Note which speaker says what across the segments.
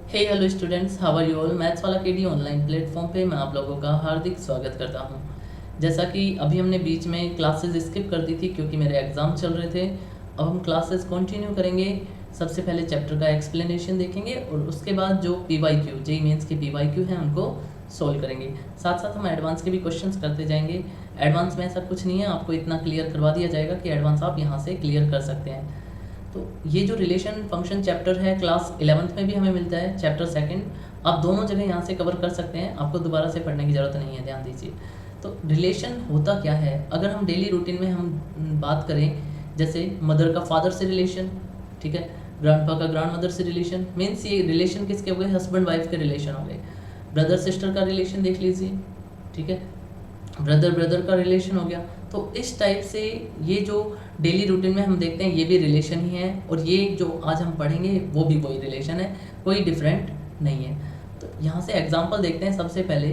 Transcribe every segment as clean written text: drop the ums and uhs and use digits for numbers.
Speaker 1: Hey hello students, how are you all. Maths वाला KD online platform पे मैं आप लोगों का हार्दिक स्वागत करता हूं। जैसा कि अभी हमने बीच में क्लासेस स्किप कर दी थी क्योंकि मेरे एग्ज़ाम चल रहे थे। अब हम क्लासेस कंटिन्यू करेंगे। सबसे पहले चैप्टर का एक्सप्लेनेशन देखेंगे और उसके बाद जो PYQ जेईई मेंस के PYQ हैं उनको सोल्व करेंगे। साथ साथ हम एडवांस के भी क्वेश्चंस करते जाएंगे। एडवांस में ऐसा कुछ नहीं है, आपको इतना क्लियर करवा दिया जाएगा कि एडवांस आप यहाँ से क्लियर कर सकते हैं। तो ये जो रिलेशन फंक्शन चैप्टर है क्लास 11th में भी हमें मिलता है, चैप्टर सेकंड। आप दोनों जगह यहाँ से कवर कर सकते हैं, आपको दोबारा से पढ़ने की ज़रूरत नहीं है, ध्यान दीजिए। तो रिलेशन होता क्या है, अगर हम डेली रूटीन में हम बात करें, जैसे मदर का फादर से रिलेशन, ठीक है, ग्रैंडपा का ग्रैंड मदर से रिलेशन, मीन्स ये रिलेशन किसके हो गए, हस्बैंड वाइफ के रिलेशन हो गए। ब्रदर सिस्टर का रिलेशन देख लीजिए, ठीक है, ब्रदर ब्रदर का रिलेशन हो गया। तो इस टाइप से ये जो डेली रूटीन में हम देखते हैं ये भी रिलेशन ही है, और ये जो आज हम पढ़ेंगे वो भी वही रिलेशन है, कोई डिफरेंट नहीं है। तो यहाँ से एग्जांपल देखते हैं। सबसे पहले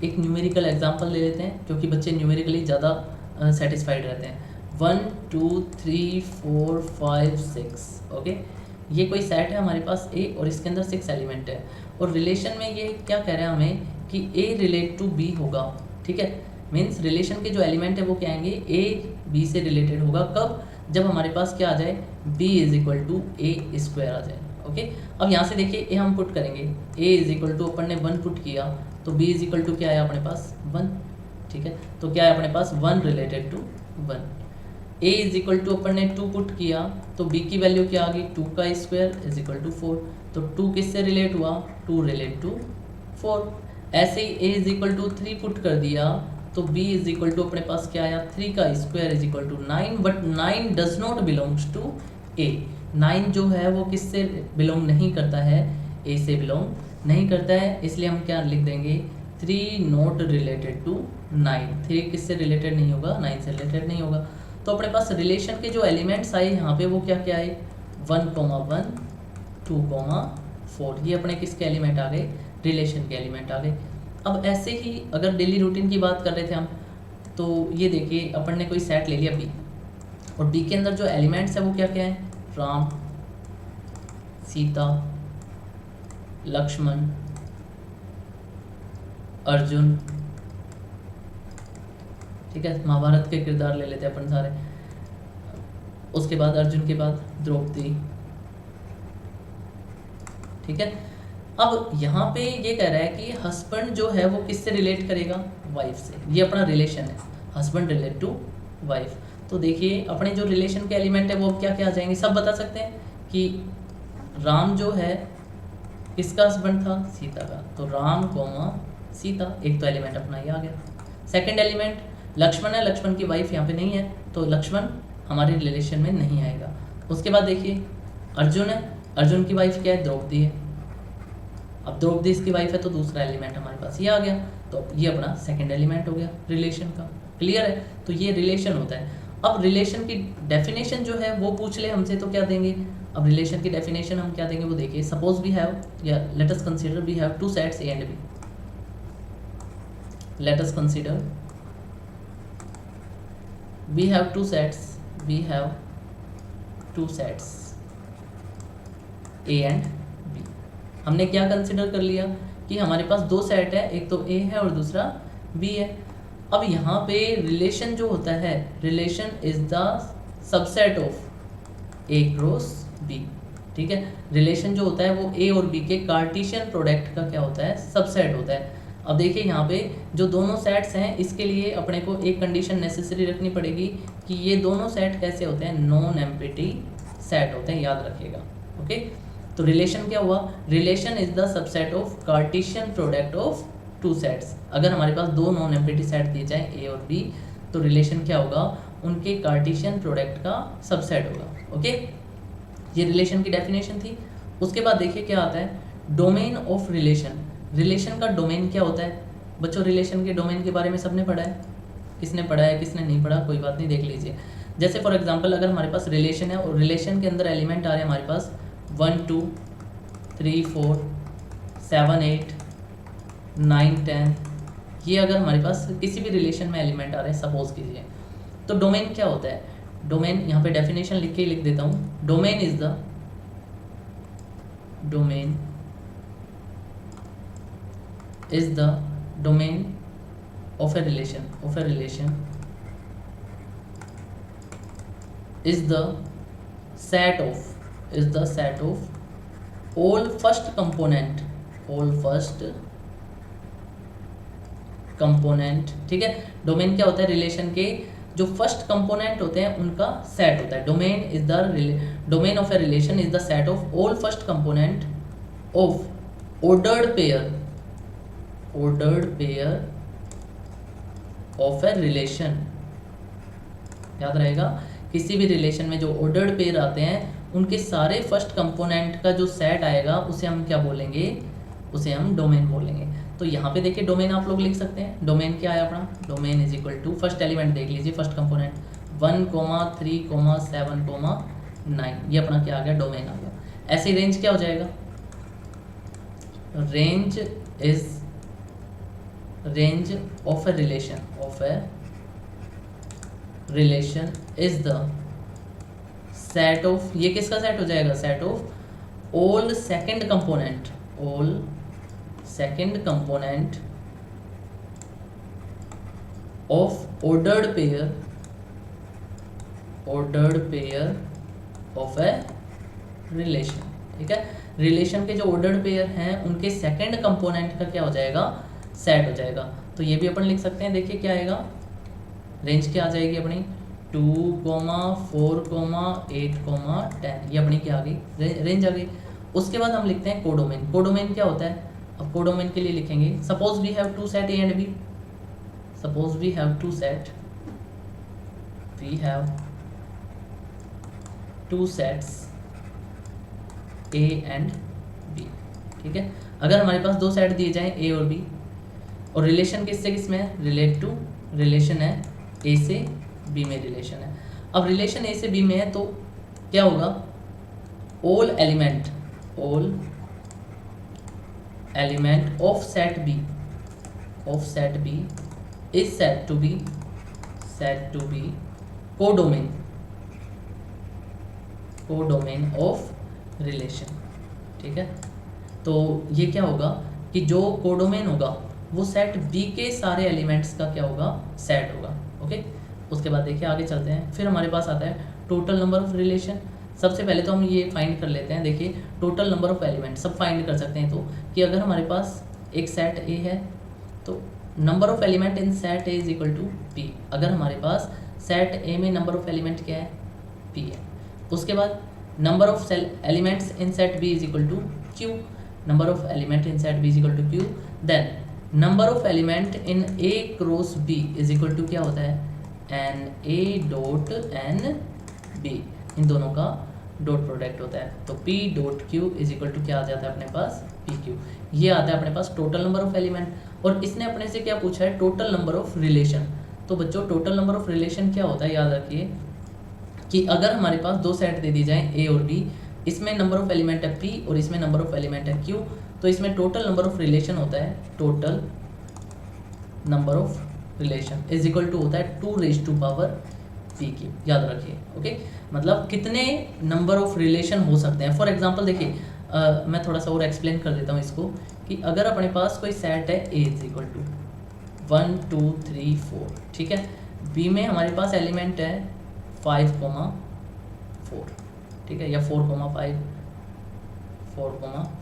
Speaker 1: एक न्यूमेरिकल एग्जांपल ले लेते हैं क्योंकि बच्चे न्यूमेरिकली ज़्यादा सेटिस्फाइड रहते हैं। 1 2 3 4 5 6 ओके, ये कोई सेट है हमारे पास ए और इसके अंदर 6 एलिमेंट है, और रिलेशन में ये क्या कह रहा है हमें कि ए रिलेट टू बी होगा, ठीक है। मीन्स रिलेशन के जो एलिमेंट है वो क्या आएंगे, ए बी से रिलेटेड होगा। कब, जब हमारे पास क्या आ जाए, b is equal to a square आ जाए। ओके, अब यहाँ से देखिए ए हम पुट करेंगे, a इज इक्वल टू अपन ने 1 पुट किया तो b इज इक्वल टू क्या आया अपने पास 1, ठीक है। तो क्या है अपने पास 1 related to 1। a is equal to अपन ने 2 पुट किया तो b की वैल्यू क्या आ गई, 2 का स्क्वायर इज इक्वल टू 4। तो 2 किससे रिलेट हुआ, 2 रिलेट टू 4। ऐसे ही a is equal to 3 put कर दिया तो b इज इक्वल टू अपने पास क्या आया, 3 का square is equal to 9, but 9 does not belongs to a। 9 जो है वो किससे बिलोंग नहीं करता है, a से बिलोंग नहीं करता है, इसलिए हम क्या लिख देंगे, 3 नॉट रिलेटेड टू 9। 3 किससे रिलेटेड नहीं होगा, 9 से रिलेटेड नहीं होगा। तो अपने पास रिलेशन के जो एलिमेंट्स आए यहाँ पे वो क्या क्या आए, 1, 1, 2, 4, ये अपने किसके एलिमेंट आ गए, रिलेशन के एलिमेंट आ गए। अब ऐसे ही अगर डेली रूटीन की बात कर रहे थे हम, तो ये देखिए अपन ने कोई सेट ले लिया बी, और बी के अंदर जो एलिमेंट्स है वो क्या क्या है, राम, सीता, लक्ष्मण, अर्जुन, ठीक है, महाभारत के किरदार ले लेते हैं अपन सारे। उसके बाद अर्जुन के बाद द्रौपदी, ठीक है। अब यहाँ पे ये कह रहा है कि हस्बैंड जो है वो किससे रिलेट करेगा, वाइफ से। ये अपना रिलेशन है, हस्बैंड रिलेट टू वाइफ। तो देखिए अपने जो रिलेशन के एलिमेंट है वो क्या क्या आ जाएंगे, सब बता सकते हैं कि राम जो है किसका हस्बैंड था, सीता का, तो राम कोमा सीता, एक तो एलिमेंट अपना ये आ गया। सेकंड एलिमेंट लक्ष्मण है, लक्ष्मण की वाइफ यहाँ पे नहीं है तो लक्ष्मण हमारे रिलेशन में नहीं आएगा। उसके बाद देखिए अर्जुन है, अर्जुन की वाइफ क्या है, द्रौपदी है। अब द्रौपदी इसकी वाइफ है तो दूसरा एलिमेंट हमारे पास ये आ गया, तो ये अपना सेकंड एलिमेंट हो गया रिलेशन का। क्लियर है, तो ये रिलेशन होता है। अब रिलेशन की डेफिनेशन जो है वो पूछ ले हमसे तो क्या देंगे, अब रिलेशन की डेफिनेशन हम क्या देंगे वो देखिए। सपोज वी हैव, या let us consider we have two sets A and B. Let us consider we have two sets A and B. हमने क्या कंसिडर कर लिया कि हमारे पास दो सेट है, एक तो ए है और दूसरा बी है। अब यहाँ पे रिलेशन जो होता है, relation is the subset of A cross B, ठीक है। रिलेशन जो होता है वो ए और बी के कार्टेशियन प्रोडक्ट का क्या होता है, सबसेट होता है। अब देखिए यहाँ पे जो दोनों सेट्स हैं इसके लिए अपने को एक कंडीशन नेसेसरी रखनी पड़ेगी कि ये दोनों सेट कैसे होते हैं, नॉन एम्प्टी सेट होते हैं, याद रखिएगा। ओके, तो रिलेशन क्या हुआ, relation is the subset of Cartesian product of two sets. अगर हमारे पास दो नॉन एम्प्टी सेट दिए जाए ए और बी तो रिलेशन क्या होगा, उनके कार्टेशियन प्रोडक्ट का सबसेट होगा। ओके, ये रिलेशन की डेफिनेशन थी। उसके बाद देखिए क्या आता है, डोमेन ऑफ रिलेशन। रिलेशन का डोमेन क्या होता है बच्चों, रिलेशन के डोमेन के बारे में सबने पढ़ा है, किसने पढ़ा है किसने नहीं पढ़ा, कोई बात नहीं, देख लीजिए। जैसे फॉर एग्जांपल अगर हमारे पास रिलेशन है और रिलेशन के अंदर एलिमेंट आ रहे हैं हमारे पास 1 2 3 4 7 8 9 10, ये अगर हमारे पास किसी भी रिलेशन में एलिमेंट आ रहे हैं सपोज कीजिए, तो डोमेन क्या होता है, डोमेन यहाँ पे डेफिनेशन लिख देता हूँ। Domain is the is the domain of a relation, is the set of all first component, ठीक है। डोमेन क्या होता है, रिलेशन के जो फर्स्ट कंपोनेंट होते हैं उनका सेट होता है। Domain of a relation is the set of all first component of ordered pair of a relation. याद रहेगा, किसी भी रिलेशन में जो ऑर्डर्ड पेयर आते हैं उनके सारे फर्स्ट कंपोनेंट का जो सेट आएगा उसे हम क्या बोलेंगे, उसे हम डोमेन बोलेंगे। तो यहाँ पे देखिए डोमेन आप लोग लिख सकते हैं। डोमेन क्या है अपना, domain is equal to first element देख लीजिए, फर्स्ट कंपोनेंट 1, 3, 7, 9, ये अपना क्या आ गया, डोमेन आ गया। ऐसे रेंज क्या हो जाएगा, range of a relation is the set of, ये किसका सेट हो जाएगा, set of all second component of ordered pair of a relation. ठीक है, रिलेशन के जो ऑर्डर्ड पेयर हैं उनके सेकंड कंपोनेंट का क्या हो जाएगा, सेट हो जाएगा। तो ये भी अपन लिख सकते हैं। देखिए क्या आएगा, रेंज क्या आ जाएगी अपनी 2, 4, 8, 10, ये अपनी क्या आ गई, रेंज आ गई। उसके बाद हम लिखते हैं कोडोमेन। कोडोमेन क्या होता है, अब कोडोमेन के लिए लिखेंगे suppose we have two set A and B, suppose we have two sets A and B. ठीक है, अगर हमारे पास दो सेट दिए जाएं ए और बी, और रिलेशन किससे किस में है, रिलेशन है ए से बी में रिलेशन है। अब रिलेशन ए से बी में है तो क्या होगा, all element of set B is set to B codomain of relation. ठीक है, तो ये क्या होगा कि जो कोडोमेन होगा वो सेट बी के सारे एलिमेंट्स का क्या होगा, सेट होगा। ओके, उसके बाद देखिए आगे चलते हैं। फिर हमारे पास आता है टोटल नंबर ऑफ रिलेशन। सबसे पहले तो हम ये फाइंड कर लेते हैं। देखिए टोटल नंबर ऑफ एलिमेंट सब फाइंड कर सकते हैं। तो कि अगर हमारे पास एक सेट ए है तो number of element in set A is equal to P. अगर हमारे पास सेट ए में नंबर ऑफ एलिमेंट क्या है, पी है। उसके बाद number of elements in set B is equal to Q, number of element in set B is equal to Q. Then number of element in A cross B is equal to क्या होता है, n A dot n B, इन दोनों का dot product होता है। तो P dot Q is equal to क्या आ जाता है अपने पास, पी क्यू। ये आता है अपने पास टोटल नंबर ऑफ एलिमेंट। और इसने अपने से क्या पूछा है, टोटल नंबर ऑफ रिलेशन। तो बच्चों टोटल नंबर ऑफ रिलेशन क्या होता है, याद रखिए कि अगर हमारे पास दो सेट दे दी जाए ए और बी, इसमें नंबर ऑफ एलिमेंट है पी और इसमें नंबर ऑफ एलिमेंट है क्यू, तो इसमें टोटल नंबर ऑफ रिलेशन होता है, total number of relation is equal to होता है 2 पी क्यू। याद रखिए। ओके, मतलब कितने नंबर ऑफ रिलेशन हो सकते हैं। फॉर एग्जांपल देखिए मैं थोड़ा सा और एक्सप्लेन कर देता हूँ इसको कि अगर अपने पास कोई सेट है ए इज इक्वल टू 1, 2, 3, 4, ठीक है। बी में हमारे पास एलिमेंट है 5, 4, ठीक है, या 4, 5, 4,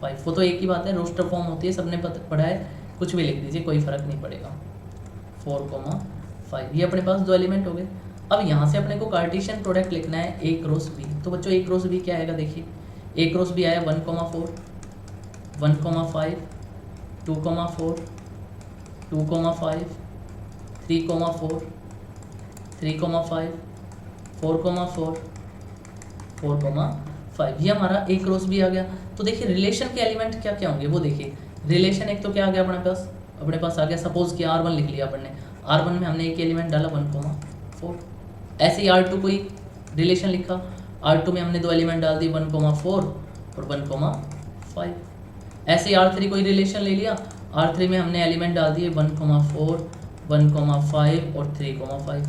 Speaker 1: 5। वो तो एक ही बात है, रोस्टर फॉर्म होती है, सबने पढ़ा है, कुछ भी लिख दीजिए कोई फ़र्क नहीं पड़ेगा। 4, 5 ये अपने पास दो एलिमेंट हो गए। अब यहाँ से अपने को कार्टेशियन प्रोडक्ट लिखना है ए क्रॉस बी। तो बच्चों ए क्रॉस बी क्या आएगा, देखिए ए क्रॉस बी आया 1, 4, 1, 5, 2, 4, 2, 5, 3, 4, 3, 5, 4, 4, 4, 5। ये हमारा ए क्रॉस बी आ गया। तो देखिए रिलेशन के एलिमेंट क्या क्या होंगे वो देखिए। रिलेशन एक तो क्या आ गया अपने पास आ गया, सपोज कि R1 लिख लिया अपन ने। R1 में हमने एक एलिमेंट डाला 1, 4। ऐसे ही R2 कोई रिलेशन लिखा, R2 में हमने दो एलिमेंट डाल दिए 1, 4 और 1, 5। ऐसे ही R3 कोई रिलेशन ले लिया, R3 में हमने एलिमेंट डाल दिए 1, 4, 1, 5 और 3, 5।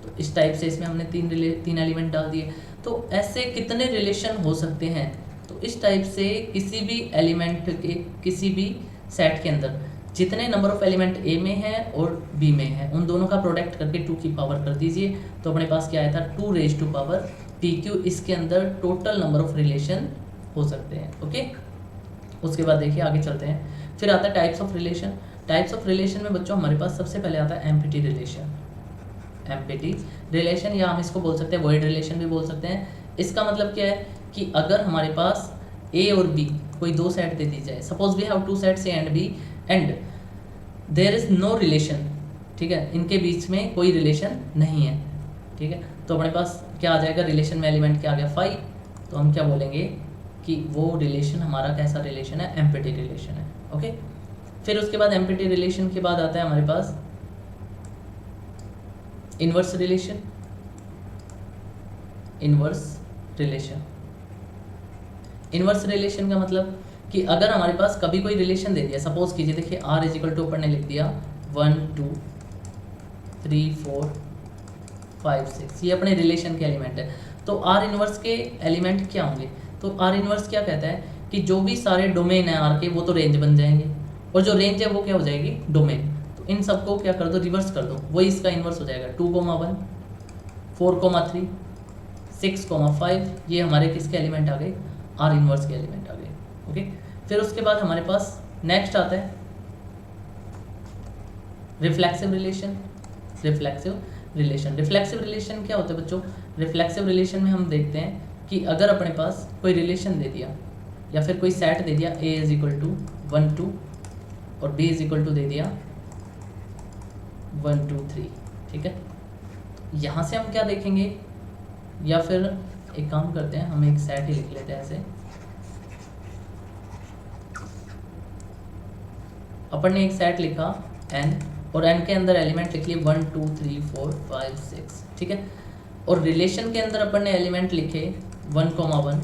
Speaker 1: तो इस टाइप से इसमें हमने तीन एलिमेंट डाल दिए। तो ऐसे कितने रिलेशन हो सकते हैं। तो इस टाइप से किसी भी एलिमेंट के किसी भी सेट के अंदर जितने नंबर ऑफ एलिमेंट ए में है और बी में है उन दोनों का प्रोडक्ट करके 2 की पावर कर दीजिए, तो अपने पास क्या आया था 2 रेज टू पावर PQ। इसके अंदर टोटल नंबर ऑफ रिलेशन हो सकते हैं। ओके, उसके बाद देखिए आगे चलते हैं। फिर आता है types of relation. Types of relation में बच्चों हमारे पास सबसे पहले आता है एम्प्टी रिलेशन। एम्प्टी रिलेशन या हम इसको बोल सकते हैं वॉइड रिलेशन भी बोल सकते हैं। इसका मतलब क्या है कि अगर हमारे पास ए और बी कोई दो सेट दे दी जाए, suppose we have two sets A and B and there is no relation, ठीक है, इनके बीच में कोई रिलेशन नहीं है, ठीक है, तो अपने पास क्या आ जाएगा, रिलेशन में एलिमेंट क्या आ गया 5, तो हम क्या बोलेंगे कि वो रिलेशन हमारा कैसा रिलेशन है, एम्प्टी रिलेशन है। ओके, फिर उसके बाद एम्प्टी रिलेशन के बाद आता है हमारे पास inverse relation. Inverse relation, inverse relation का मतलब कि अगर हमारे पास कभी कोई रिलेशन दे दिया, सपोज कीजिए देखिए r इज इक्वल टू ऊपर ने लिख दिया 1 2 3 4 5 6, ये अपने रिलेशन के एलिमेंट है। तो r इनवर्स के एलिमेंट क्या होंगे, तो r इनवर्स क्या कहता है कि जो भी सारे डोमेन है r के वो तो रेंज बन जाएंगे, और जो रेंज है वो क्या हो जाएगी, डोमेन। तो इन सबको क्या कर दो, रिवर्स कर दो, वही इसका इनवर्स हो जाएगा 2,1 4,3 6,5, ये हमारे किसके एलिमेंट आ गए, r इनवर्स के एलिमेंट आ गए। ओके, फिर उसके बाद हमारे पास नेक्स्ट आता है reflexive relation. Reflexive relation, reflexive relation क्या होता है बच्चों, रिफ्लेक्सिव रिलेशन में हम देखते हैं कि अगर अपने पास कोई रिलेशन दे दिया या फिर कोई सेट दे दिया a इज इक्वल टू 1 2 और b इज इक्वल टू दे दिया 1 2 3, ठीक है, यहाँ से हम क्या देखेंगे, या फिर एक काम करते हैं हम एक सेट ही लिख लेते हैं ऐसे। अपन ने एक सेट लिखा n और n के अंदर एलिमेंट लिख लिए 1 2 3 4 5 6, ठीक है, और रिलेशन के अंदर अपन ने एलिमेंट लिखे 1,1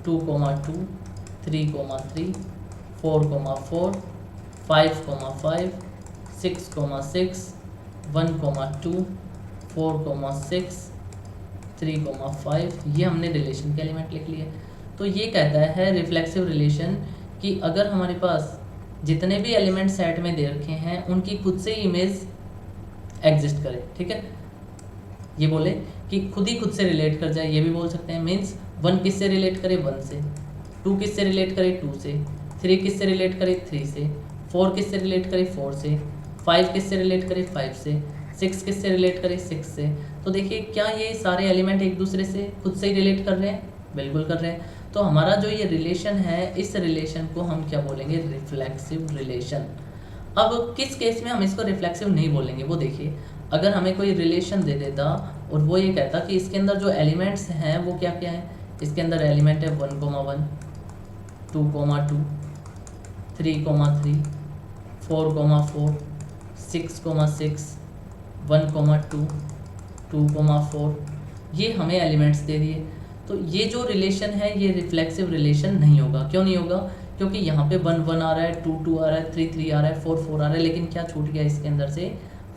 Speaker 1: 2,2 3,3 4,4 5,5 6,6 1,2 4,6 3,5, ये हमने रिलेशन के एलिमेंट लिख लिए। तो ये कहता है रिफ्लेक्सिव रिलेशन कि अगर हमारे पास जितने भी एलिमेंट सेट में दे रखे हैं उनकी खुद से ही इमेज एग्जिस्ट करे, ठीक है, ये बोले कि खुद ही खुद से रिलेट कर जाए, ये भी बोल सकते हैं। मीन्स 1 किससे रिलेट करे 1 से, 2 किससे रिलेट करे 2 से, 3 किससे रिलेट करे 3 से, 4 किससे रिलेट करे 4 से, 5 किससे रिलेट करे 5 से, 6 किससे रिलेट करे 6 से। तो देखिए क्या ये सारे एलिमेंट एक दूसरे से खुद से ही रिलेट कर रहे हैं, बिल्कुल कर रहे हैं। तो हमारा जो ये रिलेशन है, इस रिलेशन को हम क्या बोलेंगे, रिफ्लेक्सिव रिलेशन। अब किस केस में हम इसको रिफ्लेक्सिव नहीं बोलेंगे वो देखिए, अगर हमें कोई रिलेशन दे देता और वो ये कहता कि इसके अंदर जो एलिमेंट्स हैं वो क्या क्या है, इसके अंदर एलिमेंट है 1,1 2,2 3,3 4,4 6,6 1,2 2,4, ये हमें एलिमेंट्स दे दिए। तो ये जो रिलेशन है ये रिफ्लेक्सिव रिलेशन नहीं होगा। क्यों नहीं होगा, क्योंकि यहाँ पे 1 1 आ रहा है, 2 2 आ रहा है, 3 3 आ रहा है, 4 4 आ रहा है, लेकिन क्या छूट गया इसके अंदर से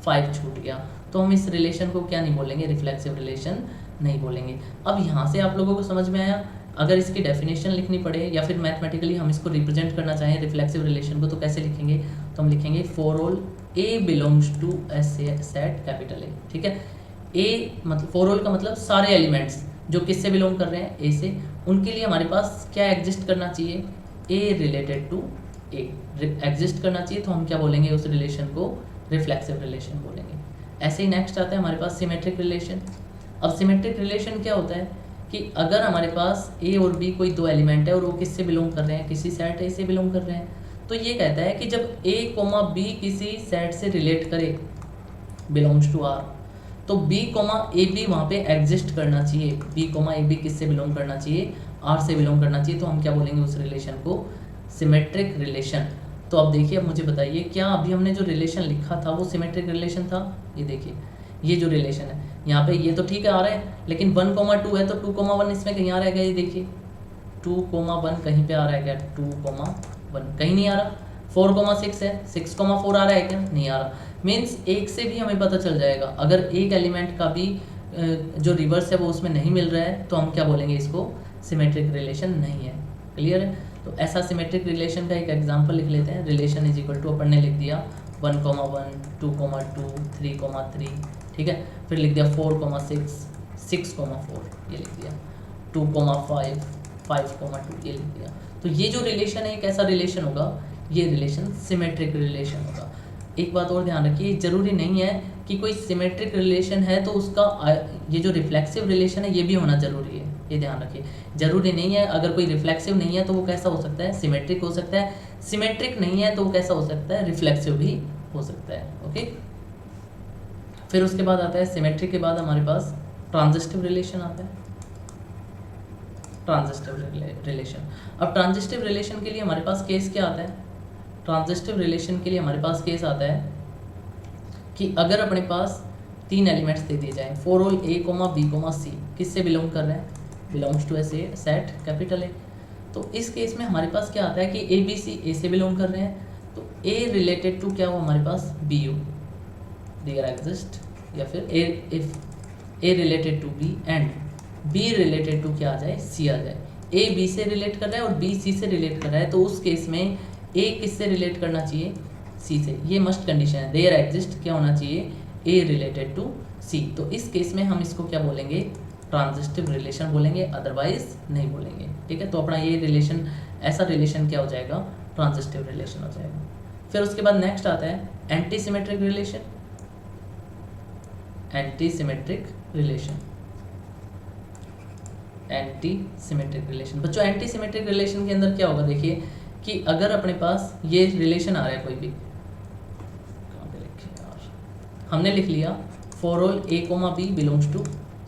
Speaker 1: 5 छूट गया। तो हम इस रिलेशन को क्या नहीं बोलेंगे, रिफ्लेक्सिव रिलेशन नहीं बोलेंगे। अब यहाँ से आप लोगों को समझ में आया। अगर इसकी डेफिनेशन लिखनी पड़े या फिर मैथमेटिकली हम इसको रिप्रेजेंट करना चाहें रिफ्लेक्सिव रिलेशन को, तो कैसे लिखेंगे, तो हम लिखेंगे for all a belongs to a set capital A, ठीक है। ए मतलब फॉर ऑल का मतलब सारे एलिमेंट्स जो किससे बिलोंग कर रहे हैं, ए से, उनके लिए हमारे पास क्या एग्जिस्ट करना चाहिए, ए रिलेटेड टू ए एग्जिस्ट करना चाहिए। तो हम क्या बोलेंगे, उस रिलेशन को रिफ्लेक्सिव रिलेशन बोलेंगे। ऐसे ही नेक्स्ट आता है हमारे पास सिमेट्रिक रिलेशन। अब सिमेट्रिक रिलेशन क्या होता है कि अगर हमारे पास ए और बी कोई दो एलिमेंट है और वो किससे बिलोंग कर रहे हैं, किसी सेट ए से बिलोंग कर रहे हैं, तो ये कहता है कि जब ए कोमा बी किसी सेट से रिलेट करे बिलोंग्स टू आर, तो बी कोमा ए बी वहाँ पे एग्जिस्ट करना चाहिए। बी कोमा ए बी किससे बिलोंग करना चाहिए, आर से बिलोंग करना चाहिए। तो हम क्या बोलेंगे उस रिलेशन को, सिमेट्रिक रिलेशन। तो अब देखिए, अब मुझे बताइए क्या अभी हमने जो रिलेशन लिखा था वो सिमेट्रिक रिलेशन था। ये देखिए ये जो रिलेशन है यहाँ पे ये तो ठीक है आ रहा है, लेकिन 1,2 है तो 2,1 इसमें कहीं आ रहा है क्या, ये देखिए 2,1 कहीं पे आ रहा है क्या, 2,1 कहीं नहीं आ रहा। 4,6 है, 6,4 आ रहा है क्या, नहीं आ रहा। मीन्स एक से भी हमें पता चल जाएगा, अगर एक एलिमेंट का भी जो रिवर्स है वो उसमें नहीं मिल रहा है तो हम क्या बोलेंगे, इसको सिमेट्रिक रिलेशन नहीं है। क्लियर है। तो ऐसा सिमेट्रिक रिलेशन का एक एग्जांपल लिख लेते हैं। रिलेशन इज इक्वल टू अपन ने लिख दिया 1,1, 2,2, 3,3, ठीक है। फिर लिख दिया 4,6, 6,4 ये लिख दिया, 2,5, 5,2 ये लिख दिया। तो ये जो रिलेशन है एक ऐसा रिलेशन होगा, ये रिलेशन सिमेट्रिक रिलेशन होगा। एक बात और ध्यान रखिए, ज़रूरी नहीं है कि कोई सिमेट्रिक रिलेशन है तो उसका ये जो रिफ्लेक्सिव रिलेशन है ये भी होना ज़रूरी है, ये ध्यान रखिए। ज़रूरी नहीं है, अगर कोई रिफ्लेक्सिव नहीं है तो वो कैसा हो सकता है, सिमेट्रिक हो सकता है। सिमेट्रिक नहीं है तो वो कैसा हो सकता है, रिफ्लेक्सिव भी हो सकता है। ओके, फिर उसके बाद आता है सिमेट्रिक के बाद हमारे पास ट्रांजिस्टिव रिलेशन आता है। ट्रांजिस्टिव रिलेशन, अब ट्रांजिस्टिव रिलेशन के लिए हमारे पास केस क्या आता है? ट्रांजिस्टिव रिलेशन के लिए हमारे पास केस आता है कि अगर अपने पास 3 एलिमेंट्स दे दिए जाएं, for all a, b, c, किससे बिलोंग कर रहे हैं? Belongs to a set capital A. तो इस केस में हमारे पास क्या आता है कि ए बी सी ए से बिलोंग कर रहे हैं, तो ए रिलेटेड टू क्या हो हमारे पास, बी यू देयर एग्जिस्ट, या फिर A related to B and B related to क्या आ जाए, सी आ जाए। ए बी से रिलेट कर रहा है और बी सी से रिलेट कर रहा है, तो उस केस में ए किससे रिलेट करना चाहिए, सी से। ये मस्ट कंडीशन है, देयर एग्जिस्ट क्या होना चाहिए, ए रिलेटेड टू सी। तो इस केस में हम इसको क्या बोलेंगे, ट्रांजिस्टिव रिलेशन बोलेंगे, अदरवाइज नहीं बोलेंगे। ठीक है, तो अपना ये रिलेशन, ऐसा रिलेशन क्या हो जाएगा, ट्रांजिस्टिव रिलेशन हो जाएगा। फिर उसके बाद नेक्स्ट आता है anti symmetric relation. Anti symmetric relation, anti symmetric relation बच्चों, एंटी सिमेट्रिक रिलेशन के अंदर क्या होगा, देखिए कि अगर अपने पास ये रिलेशन आ रहा है कोई भी, कहाँ पे लिखे यार, हमने लिख लिया for all a, b belongs to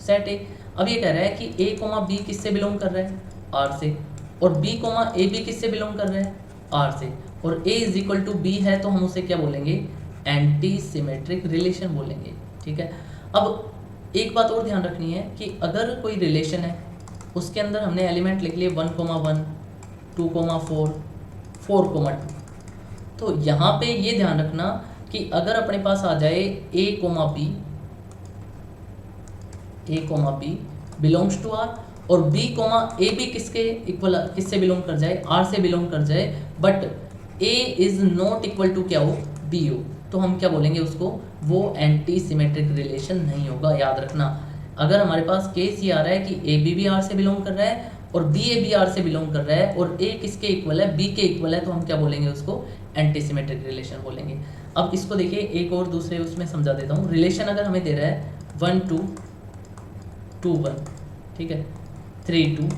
Speaker 1: set A. अब ये कह रहा है कि ए, बी किससे बिलोंग कर रहा है, आर से, और बी, ए बी किससे बिलोंग कर रहा है, आर से, और ए इज इक्वल टू बी है, तो हम उसे क्या बोलेंगे, एंटी सिमेट्रिक रिलेशन बोलेंगे। ठीक है, अब एक बात और ध्यान रखनी है कि अगर कोई रिलेशन है उसके अंदर हमने एलिमेंट लिख लिए 1,1, 2,4, 4,2, तो यहाँ पे ये ध्यान रखना कि अगर अपने पास आ जाए a, b belongs to R, और बी, ए बी किसके इक्वल, किससे बिलोंग कर जाए, आर से बिलोंग कर जाए, but a is not equal to क्या हो, बी हो, तो हम क्या बोलेंगे उसको, वो एंटी सिमेट्रिक रिलेशन नहीं होगा। याद रखना, अगर हमारे पास केस ये आ रहा है कि ए बी आर से बिलोंग कर रहा है और बी ए बी आर से बिलोंग कर रहा है और ए किसके इक्वल है, बी के इक्वल है, तो हम क्या बोलेंगे उसको, एंटी सिमेट्रिक रिलेशन बोलेंगे। अब इसको देखिए एक और दूसरे उसमें समझा देता हूँ। रिलेशन अगर हमें दे रहा है 1 2 2 1, ठीक है, 3 2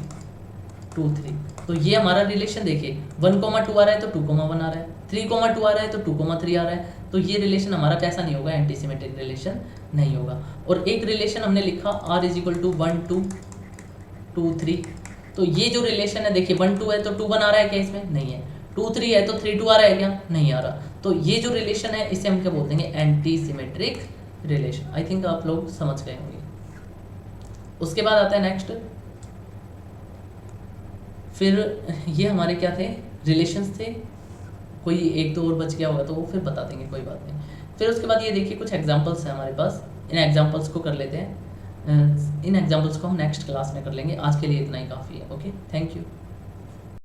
Speaker 1: 2 3, तो ये हमारा रिलेशन देखिए 1,2 आ रहा है तो 2,1 आ रहा है, 3,2 आ रहा है तो 2,3 आ रहा है, तो ये रिलेशन हमारा कैसा नहीं होगा, एंटी सिमेट्रिक रिलेशन नहीं होगा। और एक रिलेशन हमने लिखा r इज इक्वल टू 1 2 2 3, तो ये जो रिलेशन है देखिए 1 2 है तो 2 1 आ रहा है क्या, इसमें नहीं है, 2 3 है तो 3 2 आ रहा है क्या, नहीं आ रहा, तो ये जो रिलेशन है इसे हम क्या बोलते हैं, anti symmetric relation. I think आप लोग समझ गए होंगे। उसके बाद आता है नेक्स्ट, फिर ये हमारे क्या थे, रिलेशंस थे, कोई एक दो और बच गया होगा तो वो फिर बता देंगे, कोई बात नहीं। फिर उसके बाद ये देखिए कुछ एग्जांपल्स हैं हमारे पास, इन एग्जांपल्स को कर लेते हैं। इन एग्जांपल्स को हम नेक्स्ट क्लास में कर लेंगे, आज के लिए इतना ही काफ़ी है। Okay, thank you.